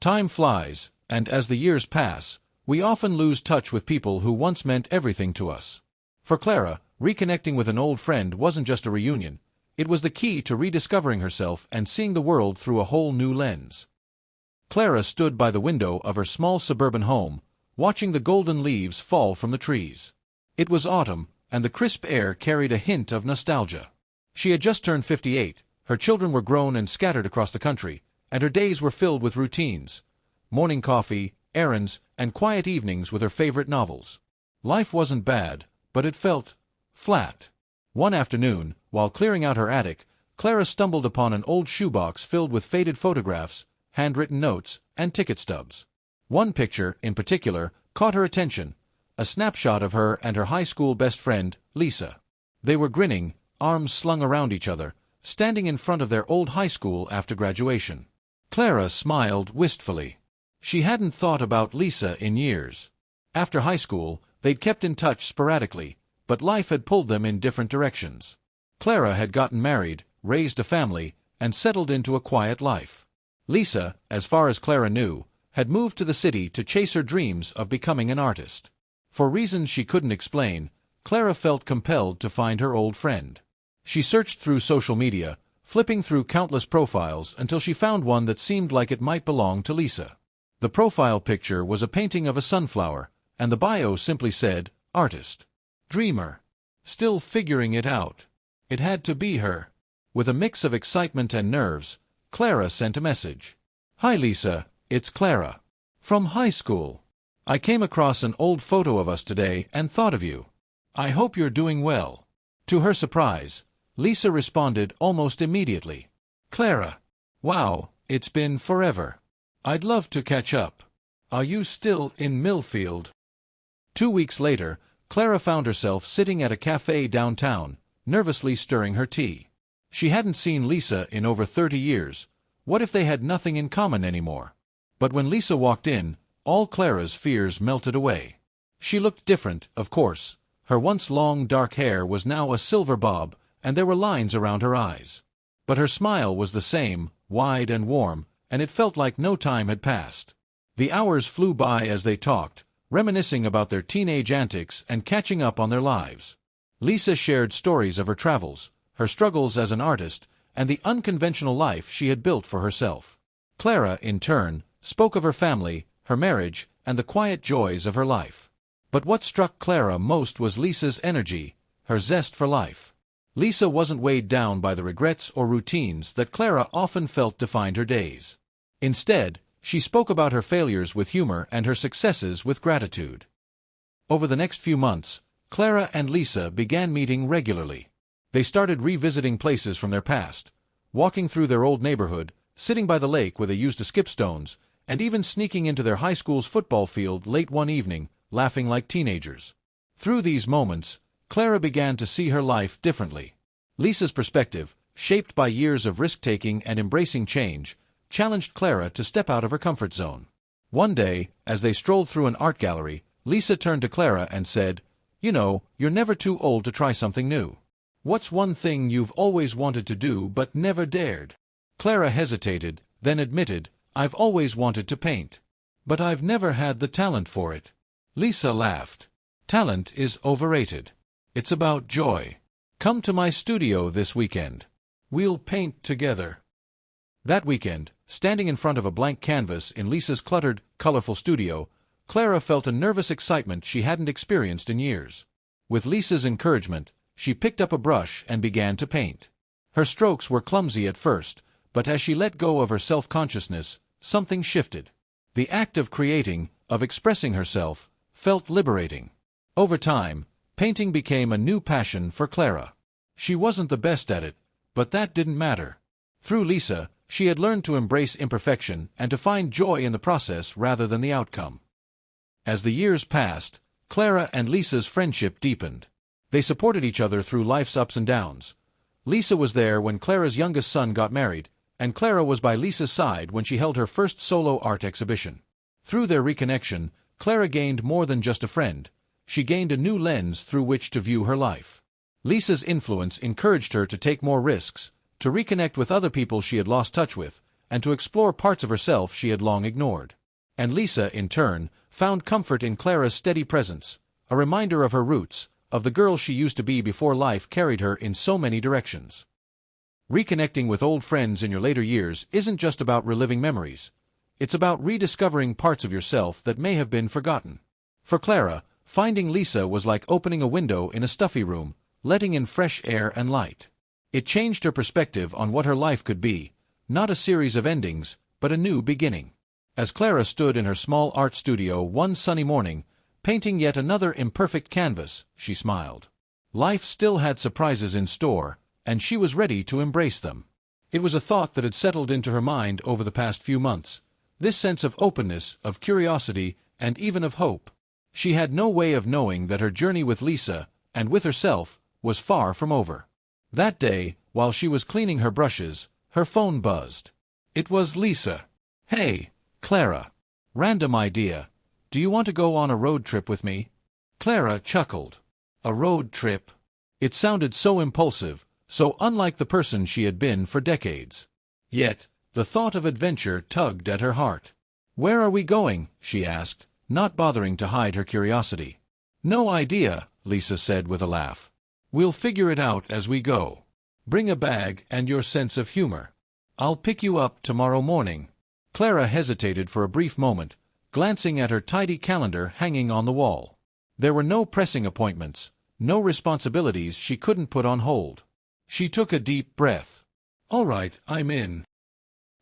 Time flies, and as the years pass, we often lose touch with people who once meant everything to us. For Clara, reconnecting with an old friend wasn't just a reunion, it was the key to rediscovering herself and seeing the world through a whole new lens. Clara stood by the window of her small suburban home, watching the golden leaves fall from the trees. It was autumn, and the crisp air carried a hint of nostalgia. She had just turned 58, her children were grown and scattered across the country, and her days were filled with routines: morning coffee, errands, and quiet evenings with her favorite novels. Life wasn't bad, but it felt flat. One afternoon, while clearing out her attic, Clara stumbled upon an old shoebox filled with faded photographs, handwritten notes, and ticket stubs. One picture, in particular, caught her attention: a snapshot of her and her high school best friend, Lisa. They were grinning, arms slung around each other, standing in front of their old high school after graduation. Clara smiled wistfully. She hadn't thought about Lisa in years. After high school, they'd kept in touch sporadically, but life had pulled them in different directions. Clara had gotten married, raised a family, and settled into a quiet life. Lisa, as far as Clara knew, had moved to the city to chase her dreams of becoming an artist. For reasons she couldn't explain, Clara felt compelled to find her old friend. She searched through social media, flipping through countless profiles until she found one that seemed like it might belong to Lisa. The profile picture was a painting of a sunflower, and the bio simply said, "Artist. Dreamer. Still figuring it out." It had to be her. With a mix of excitement and nerves, Clara sent a message. "Hi Lisa, it's Clara. From high school. I came across an old photo of us today and thought of you. I hope you're doing well." To her surprise, Lisa responded almost immediately. "Clara. Wow, it's been forever. I'd love to catch up. Are you still in Millfield?" 2 weeks later, Clara found herself sitting at a cafe downtown, nervously stirring her tea. She hadn't seen Lisa in over 30 years. What if they had nothing in common anymore? But when Lisa walked in, all Clara's fears melted away. She looked different, of course. Her once long dark hair was now a silver bob, and there were lines around her eyes. But her smile was the same, wide and warm, and it felt like no time had passed. The hours flew by as they talked, reminiscing about their teenage antics and catching up on their lives. Lisa shared stories of her travels, her struggles as an artist, and the unconventional life she had built for herself. Clara, in turn, spoke of her family, her marriage, and the quiet joys of her life. But what struck Clara most was Lisa's energy, her zest for life. Lisa wasn't weighed down by the regrets or routines that Clara often felt defined her days. Instead, she spoke about her failures with humor and her successes with gratitude. Over the next few months, Clara and Lisa began meeting regularly. They started revisiting places from their past, walking through their old neighborhood, sitting by the lake where they used to skip stones, and even sneaking into their high school's football field late one evening, laughing like teenagers. Through these moments, Clara began to see her life differently. Lisa's perspective, shaped by years of risk-taking and embracing change, challenged Clara to step out of her comfort zone. One day, as they strolled through an art gallery, Lisa turned to Clara and said, "You know, you're never too old to try something new. What's one thing you've always wanted to do but never dared?" Clara hesitated, then admitted, "I've always wanted to paint. But I've never had the talent for it." Lisa laughed. "Talent is overrated. It's about joy. Come to my studio this weekend. We'll paint together." That weekend, standing in front of a blank canvas in Lisa's cluttered, colorful studio, Clara felt a nervous excitement she hadn't experienced in years. With Lisa's encouragement, she picked up a brush and began to paint. Her strokes were clumsy at first, but as she let go of her self-consciousness, something shifted. The act of creating, of expressing herself, felt liberating. Over time, painting became a new passion for Clara. She wasn't the best at it, but that didn't matter. Through Lisa, she had learned to embrace imperfection and to find joy in the process rather than the outcome. As the years passed, Clara and Lisa's friendship deepened. They supported each other through life's ups and downs. Lisa was there when Clara's youngest son got married, and Clara was by Lisa's side when she held her first solo art exhibition. Through their reconnection, Clara gained more than just a friend. She gained a new lens through which to view her life. Lisa's influence encouraged her to take more risks, to reconnect with other people she had lost touch with, and to explore parts of herself she had long ignored. And Lisa, in turn, found comfort in Clara's steady presence, a reminder of her roots, of the girl she used to be before life carried her in so many directions. Reconnecting with old friends in your later years isn't just about reliving memories. It's about rediscovering parts of yourself that may have been forgotten. For Clara, finding Lisa was like opening a window in a stuffy room, letting in fresh air and light. It changed her perspective on what her life could be, not a series of endings, but a new beginning. As Clara stood in her small art studio one sunny morning, painting yet another imperfect canvas, she smiled. Life still had surprises in store, and she was ready to embrace them. It was a thought that had settled into her mind over the past few months, this sense of openness, of curiosity, and even of hope. She had no way of knowing that her journey with Lisa, and with herself, was far from over. That day, while she was cleaning her brushes, her phone buzzed. It was Lisa. "Hey, Clara. Random idea. Do you want to go on a road trip with me?" Clara chuckled. A road trip? It sounded so impulsive, so unlike the person she had been for decades. Yet, the thought of adventure tugged at her heart. "Where are we going?" she asked, not bothering to hide her curiosity. "No idea," Lisa said with a laugh. "We'll figure it out as we go. Bring a bag and your sense of humor. I'll pick you up tomorrow morning." Clara hesitated for a brief moment, glancing at her tidy calendar hanging on the wall. There were no pressing appointments, no responsibilities she couldn't put on hold. She took a deep breath. "All right, I'm in."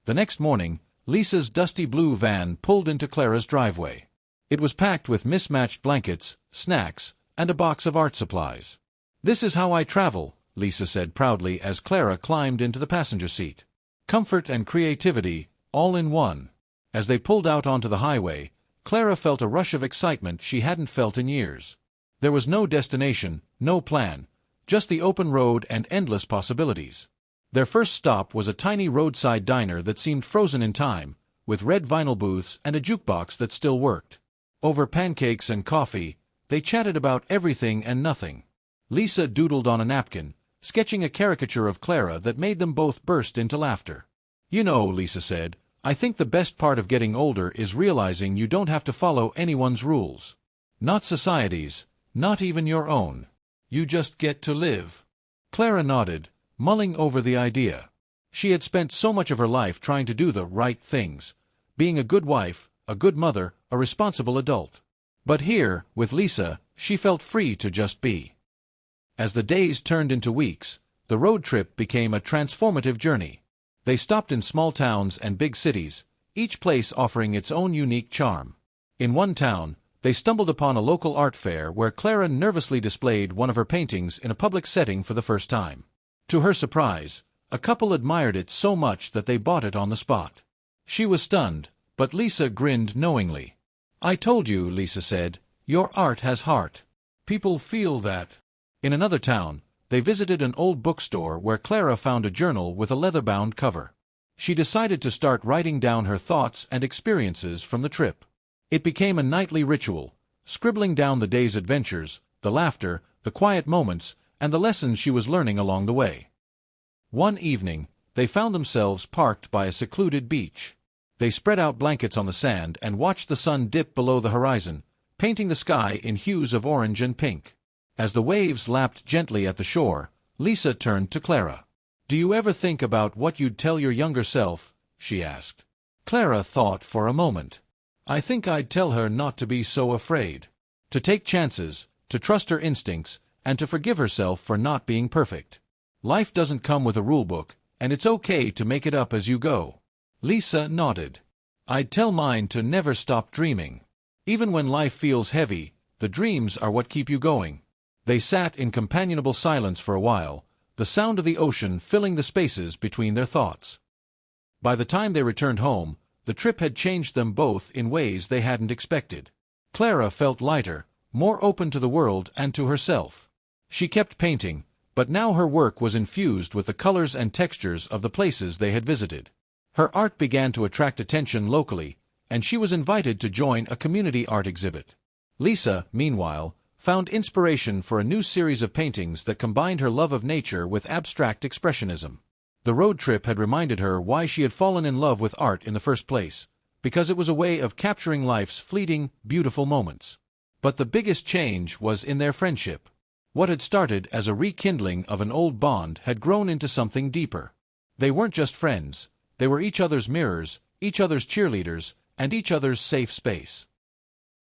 The next morning, Lisa's dusty blue van pulled into Clara's driveway. It was packed with mismatched blankets, snacks, and a box of art supplies. "This is how I travel," Lisa said proudly as Clara climbed into the passenger seat. Comfort and creativity, all in one. As they pulled out onto the highway, Clara felt a rush of excitement she hadn't felt in years. There was no destination, no plan, just the open road and endless possibilities. Their first stop was a tiny roadside diner that seemed frozen in time, with red vinyl booths and a jukebox that still worked. Over pancakes and coffee, they chatted about everything and nothing. Lisa doodled on a napkin, sketching a caricature of Clara that made them both burst into laughter. "You know," Lisa said, "I think the best part of getting older is realizing you don't have to follow anyone's rules. Not society's, not even your own. You just get to live." Clara nodded, mulling over the idea. She had spent so much of her life trying to do the right things, being a good wife, a good mother, a responsible adult. But here, with Lisa, she felt free to just be. As the days turned into weeks, the road trip became a transformative journey. They stopped in small towns and big cities, each place offering its own unique charm. In one town, they stumbled upon a local art fair where Clara nervously displayed one of her paintings in a public setting for the first time. To her surprise, a couple admired it so much that they bought it on the spot. She was stunned, but Lisa grinned knowingly. "I told you," Lisa said, "your art has heart. People feel that." In another town, they visited an old bookstore where Clara found a journal with a leather-bound cover. She decided to start writing down her thoughts and experiences from the trip. It became a nightly ritual, scribbling down the day's adventures, the laughter, the quiet moments, and the lessons she was learning along the way. One evening, they found themselves parked by a secluded beach. They spread out blankets on the sand and watched the sun dip below the horizon, painting the sky in hues of orange and pink. As the waves lapped gently at the shore, Lisa turned to Clara. "Do you ever think about what you'd tell your younger self?" she asked. Clara thought for a moment. "I think I'd tell her not to be so afraid. To take chances, to trust her instincts, and to forgive herself for not being perfect. Life doesn't come with a rulebook, and it's okay to make it up as you go." Lisa nodded. "I'd tell mine to never stop dreaming. Even when life feels heavy, the dreams are what keep you going." They sat in companionable silence for a while, the sound of the ocean filling the spaces between their thoughts. By the time they returned home, the trip had changed them both in ways they hadn't expected. Clara felt lighter, more open to the world and to herself. She kept painting, but now her work was infused with the colors and textures of the places they had visited. Her art began to attract attention locally, and she was invited to join a community art exhibit. Lisa, meanwhile, found inspiration for a new series of paintings that combined her love of nature with abstract expressionism. The road trip had reminded her why she had fallen in love with art in the first place, because it was a way of capturing life's fleeting, beautiful moments. But the biggest change was in their friendship. What had started as a rekindling of an old bond had grown into something deeper. They weren't just friends, they were each other's mirrors, each other's cheerleaders, and each other's safe space.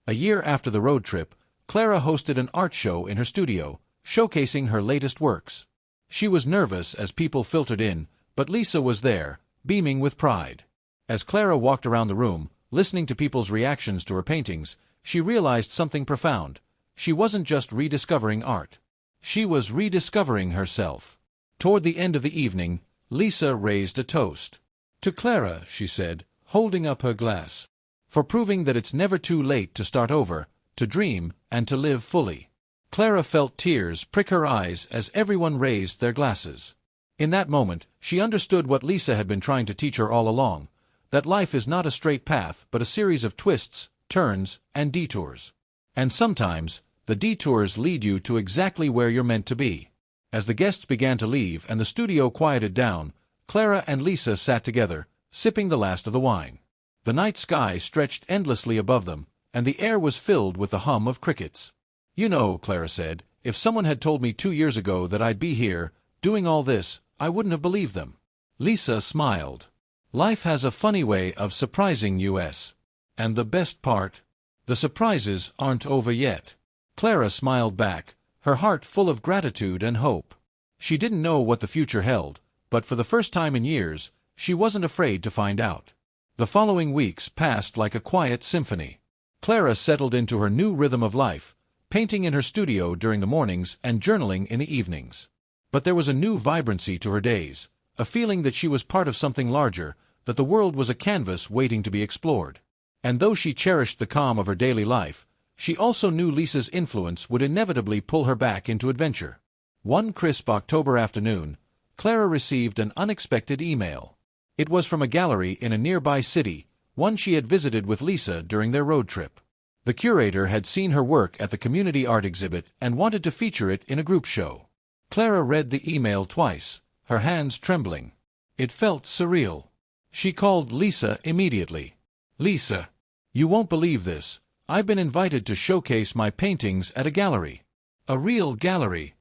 A year after the road trip, Clara hosted an art show in her studio, showcasing her latest works. She was nervous as people filtered in, but Lisa was there, beaming with pride. As Clara walked around the room, listening to people's reactions to her paintings, she realized something profound. She wasn't just rediscovering art. She was rediscovering herself. Toward the end of the evening, Lisa raised a toast. "To Clara," she said, holding up her glass, "for proving that it's never too late to start over, to dream, and to live fully." Clara felt tears prick her eyes as everyone raised their glasses. In that moment, she understood what Lisa had been trying to teach her all along, that life is not a straight path but a series of twists, turns, and detours. And sometimes, the detours lead you to exactly where you're meant to be. As the guests began to leave and the studio quieted down, Clara and Lisa sat together, sipping the last of the wine. The night sky stretched endlessly above them, and the air was filled with the hum of crickets. "You know," Clara said, "if someone had told me 2 years ago that I'd be here, doing all this, I wouldn't have believed them." Lisa smiled. "Life has a funny way of surprising us. And the best part? The surprises aren't over yet." Clara smiled back, her heart full of gratitude and hope. She didn't know what the future held, but for the first time in years, she wasn't afraid to find out. The following weeks passed like a quiet symphony. Clara settled into her new rhythm of life, painting in her studio during the mornings and journaling in the evenings. But there was a new vibrancy to her days, a feeling that she was part of something larger, that the world was a canvas waiting to be explored. And though she cherished the calm of her daily life, she also knew Lisa's influence would inevitably pull her back into adventure. One crisp October afternoon, Clara received an unexpected email. It was from a gallery in a nearby city, one she had visited with Lisa during their road trip. The curator had seen her work at the community art exhibit and wanted to feature it in a group show. Clara read the email twice, her hands trembling. It felt surreal. She called Lisa immediately. "Lisa, you won't believe this. I've been invited to showcase my paintings at a gallery." "A real gallery?"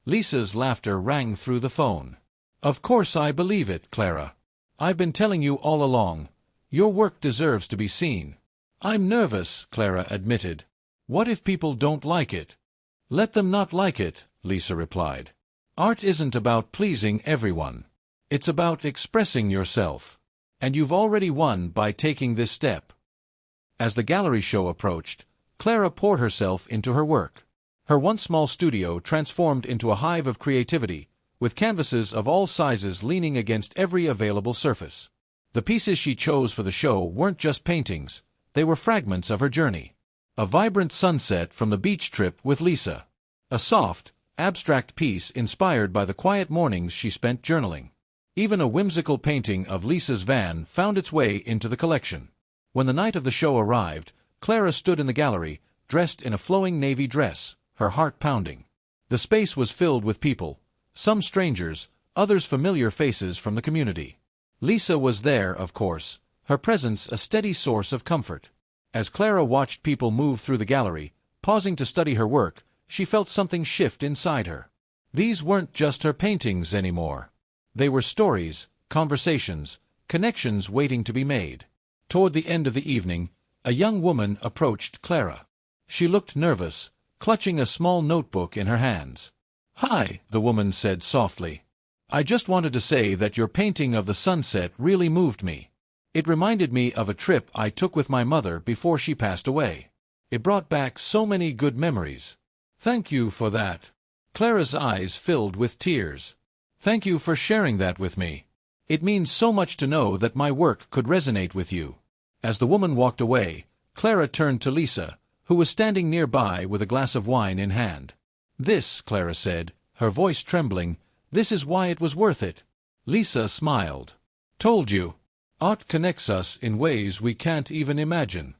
Lisa's laughter rang through the phone. "Of course I believe it, Clara. I've been telling you all along. Your work deserves to be seen." "I'm nervous," Clara admitted. "What if people don't like it?" "Let them not like it," Lisa replied. "Art isn't about pleasing everyone. It's about expressing yourself. And you've already won by taking this step." As the gallery show approached, Clara poured herself into her work. Her once small studio transformed into a hive of creativity, with canvases of all sizes leaning against every available surface. The pieces she chose for the show weren't just paintings, they were fragments of her journey. A vibrant sunset from the beach trip with Lisa. A soft, abstract piece inspired by the quiet mornings she spent journaling. Even a whimsical painting of Lisa's van found its way into the collection. When the night of the show arrived, Clara stood in the gallery, dressed in a flowing navy dress, her heart pounding. The space was filled with people, some strangers, others familiar faces from the community. Lisa was there, of course, her presence a steady source of comfort. As Clara watched people move through the gallery, pausing to study her work, she felt something shift inside her. These weren't just her paintings anymore. They were stories, conversations, connections waiting to be made. Toward the end of the evening, a young woman approached Clara. She looked nervous, clutching a small notebook in her hands. "Hi," the woman said softly. "I just wanted to say that your painting of the sunset really moved me. It reminded me of a trip I took with my mother before she passed away. It brought back so many good memories." "Thank you for that." Clara's eyes filled with tears. "Thank you for sharing that with me. It means so much to know that my work could resonate with you." As the woman walked away, Clara turned to Lisa, who was standing nearby with a glass of wine in hand. "This," Clara said, her voice trembling, "this is why it was worth it." Lisa smiled. "Told you. Art connects us in ways we can't even imagine."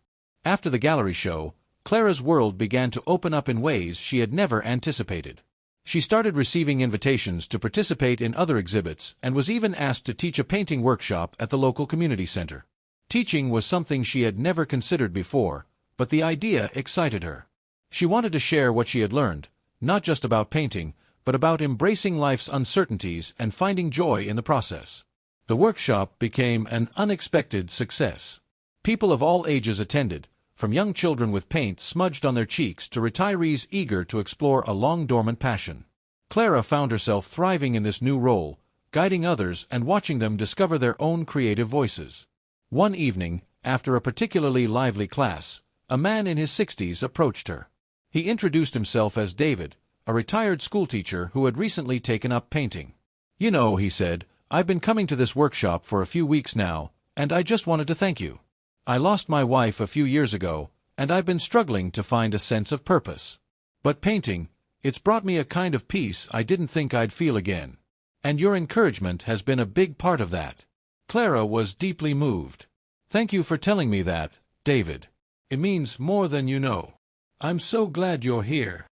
After the gallery show, Clara's world began to open up in ways she had never anticipated. She started receiving invitations to participate in other exhibits and was even asked to teach a painting workshop at the local community center. Teaching was something she had never considered before, but the idea excited her. She wanted to share what she had learned, not just about painting, but about embracing life's uncertainties and finding joy in the process. The workshop became an unexpected success. People of all ages attended, from young children with paint smudged on their cheeks to retirees eager to explore a long-dormant passion. Clara found herself thriving in this new role, guiding others and watching them discover their own creative voices. One evening, after a particularly lively class, a man in his 60s approached her. He introduced himself as David, a retired schoolteacher who had recently taken up painting. "You know," he said, "I've been coming to this workshop for a few weeks now, and I just wanted to thank you. I lost my wife a few years ago, and I've been struggling to find a sense of purpose. But painting, it's brought me a kind of peace I didn't think I'd feel again. And your encouragement has been a big part of that." Clara was deeply moved. "Thank you for telling me that, David. It means more than you know. I'm so glad you're here."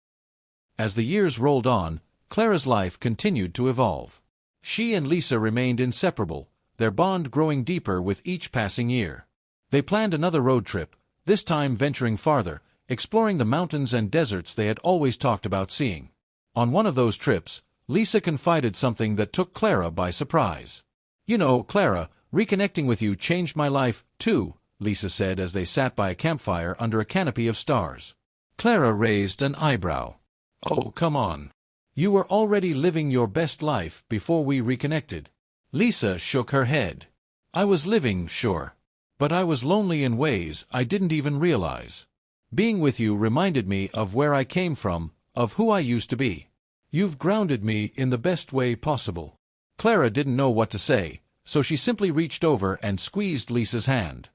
As the years rolled on, Clara's life continued to evolve. She and Lisa remained inseparable, their bond growing deeper with each passing year. They planned another road trip, this time venturing farther, exploring the mountains and deserts they had always talked about seeing. On one of those trips, Lisa confided something that took Clara by surprise. "You know, Clara, reconnecting with you changed my life, too," Lisa said as they sat by a campfire under a canopy of stars. Clara raised an eyebrow. "Oh, come on. You were already living your best life before we reconnected." Lisa shook her head. "I was living, sure. But I was lonely in ways I didn't even realize. Being with you reminded me of where I came from, of who I used to be. You've grounded me in the best way possible." Clara didn't know what to say, so she simply reached over and squeezed Lisa's hand.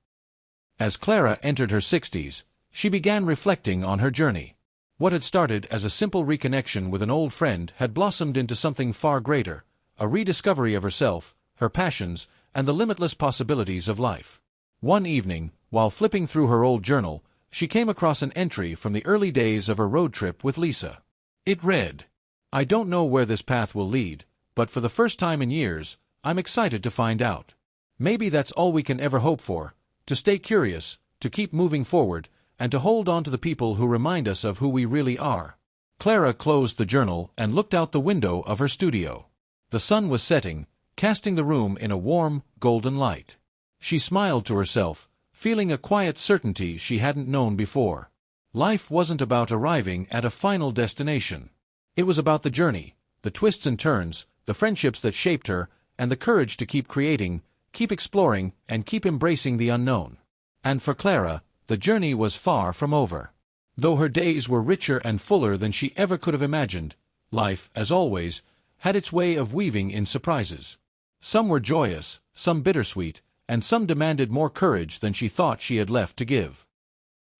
As Clara entered her 60s, she began reflecting on her journey. What had started as a simple reconnection with an old friend had blossomed into something far greater, a rediscovery of herself, her passions, and the limitless possibilities of life. One evening, while flipping through her old journal, she came across an entry from the early days of her road trip with Lisa. It read, "I don't know where this path will lead, but for the first time in years, I'm excited to find out. Maybe that's all we can ever hope for, to stay curious, to keep moving forward, and to hold on to the people who remind us of who we really are." Clara closed the journal and looked out the window of her studio. The sun was setting, casting the room in a warm, golden light. She smiled to herself, feeling a quiet certainty she hadn't known before. Life wasn't about arriving at a final destination. It was about the journey, the twists and turns, the friendships that shaped her, and the courage to keep creating, keep exploring, and keep embracing the unknown. And for Clara, the journey was far from over. Though her days were richer and fuller than she ever could have imagined, life, as always, had its way of weaving in surprises. Some were joyous, some bittersweet, and some demanded more courage than she thought she had left to give.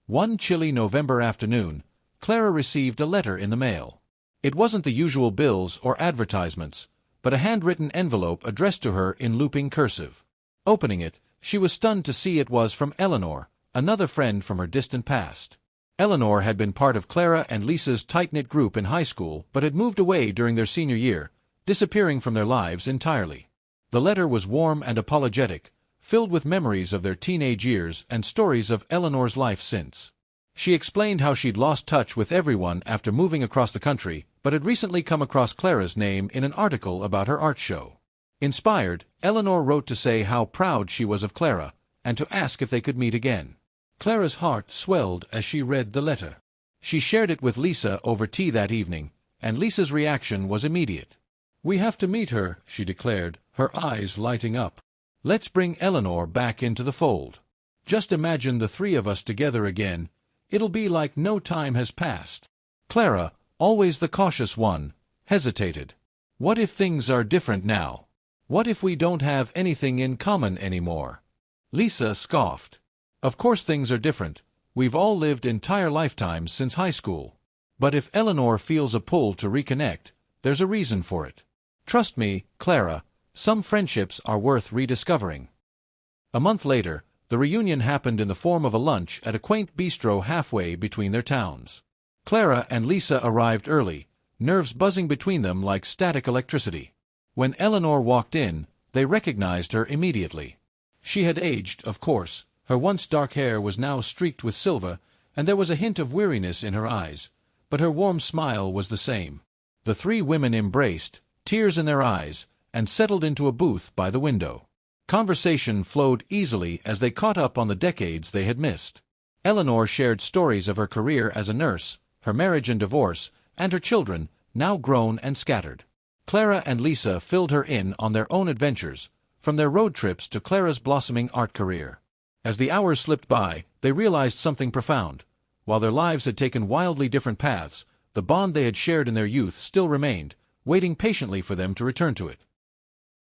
One chilly November afternoon, Clara received a letter in the mail. It wasn't the usual bills or advertisements, but a handwritten envelope addressed to her in looping cursive. Opening it, she was stunned to see it was from Eleanor, another friend from her distant past. Eleanor had been part of Clara and Lisa's tight-knit group in high school but had moved away during their senior year, disappearing from their lives entirely. The letter was warm and apologetic, filled with memories of their teenage years and stories of Eleanor's life since. She explained how she'd lost touch with everyone after moving across the country, but had recently come across Clara's name in an article about her art show. Inspired, Eleanor wrote to say how proud she was of Clara, and to ask if they could meet again. Clara's heart swelled as she read the letter. She shared it with Lisa over tea that evening, and Lisa's reaction was immediate. "We have to meet her," she declared, her eyes lighting up. "Let's bring Eleanor back into the fold. Just imagine the three of us together again. It'll be like no time has passed." Clara, always the cautious one, hesitated. What if things are different now? What if we don't have anything in common anymore? Lisa scoffed. "Of course things are different. We've all lived entire lifetimes since high school. But if Eleanor feels a pull to reconnect, there's a reason for it. Trust me, Clara, some friendships are worth rediscovering." A month later, the reunion happened in the form of a lunch at a quaint bistro halfway between their towns. Clara and Lisa arrived early, nerves buzzing between them like static electricity. When Eleanor walked in, they recognized her immediately. She had aged, of course. Her once dark hair was now streaked with silver, and there was a hint of weariness in her eyes, but her warm smile was the same. The three women embraced, tears in their eyes, and settled into a booth by the window. Conversation flowed easily as they caught up on the decades they had missed. Eleanor shared stories of her career as a nurse, her marriage and divorce, and her children, now grown and scattered. Clara and Lisa filled her in on their own adventures, from their road trips to Clara's blossoming art career. As the hours slipped by, they realized something profound. While their lives had taken wildly different paths, the bond they had shared in their youth still remained, waiting patiently for them to return to it.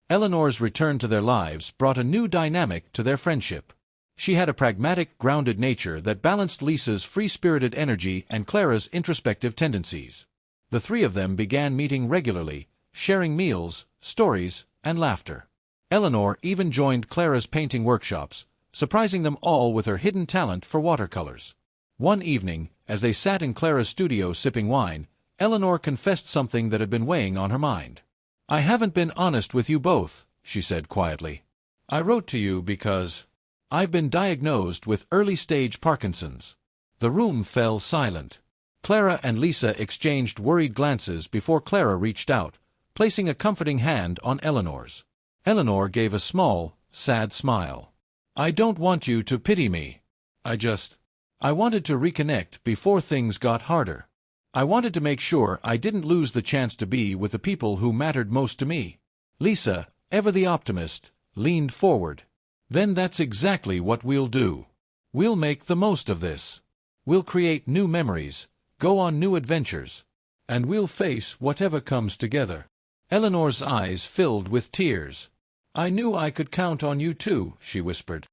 Eleanor's return to their lives brought a new dynamic to their friendship. She had a pragmatic, grounded nature that balanced Lisa's free-spirited energy and Clara's introspective tendencies. The three of them began meeting regularly, sharing meals, stories, and laughter. Eleanor even joined Clara's painting workshops, surprising them all with her hidden talent for watercolors. One evening, as they sat in Clara's studio sipping wine, Eleanor confessed something that had been weighing on her mind. "I haven't been honest with you both," she said quietly. "I wrote to you because I've been diagnosed with early-stage Parkinson's." The room fell silent. Clara and Lisa exchanged worried glances before Clara reached out, placing a comforting hand on Eleanor's. Eleanor gave a small, sad smile. "I don't want you to pity me. I wanted to reconnect before things got harder. I wanted to make sure I didn't lose the chance to be with the people who mattered most to me." Lisa, ever the optimist, leaned forward. "Then that's exactly what we'll do. We'll make the most of this. We'll create new memories, go on new adventures, and we'll face whatever comes together." Eleanor's eyes filled with tears. "I knew I could count on you too," she whispered.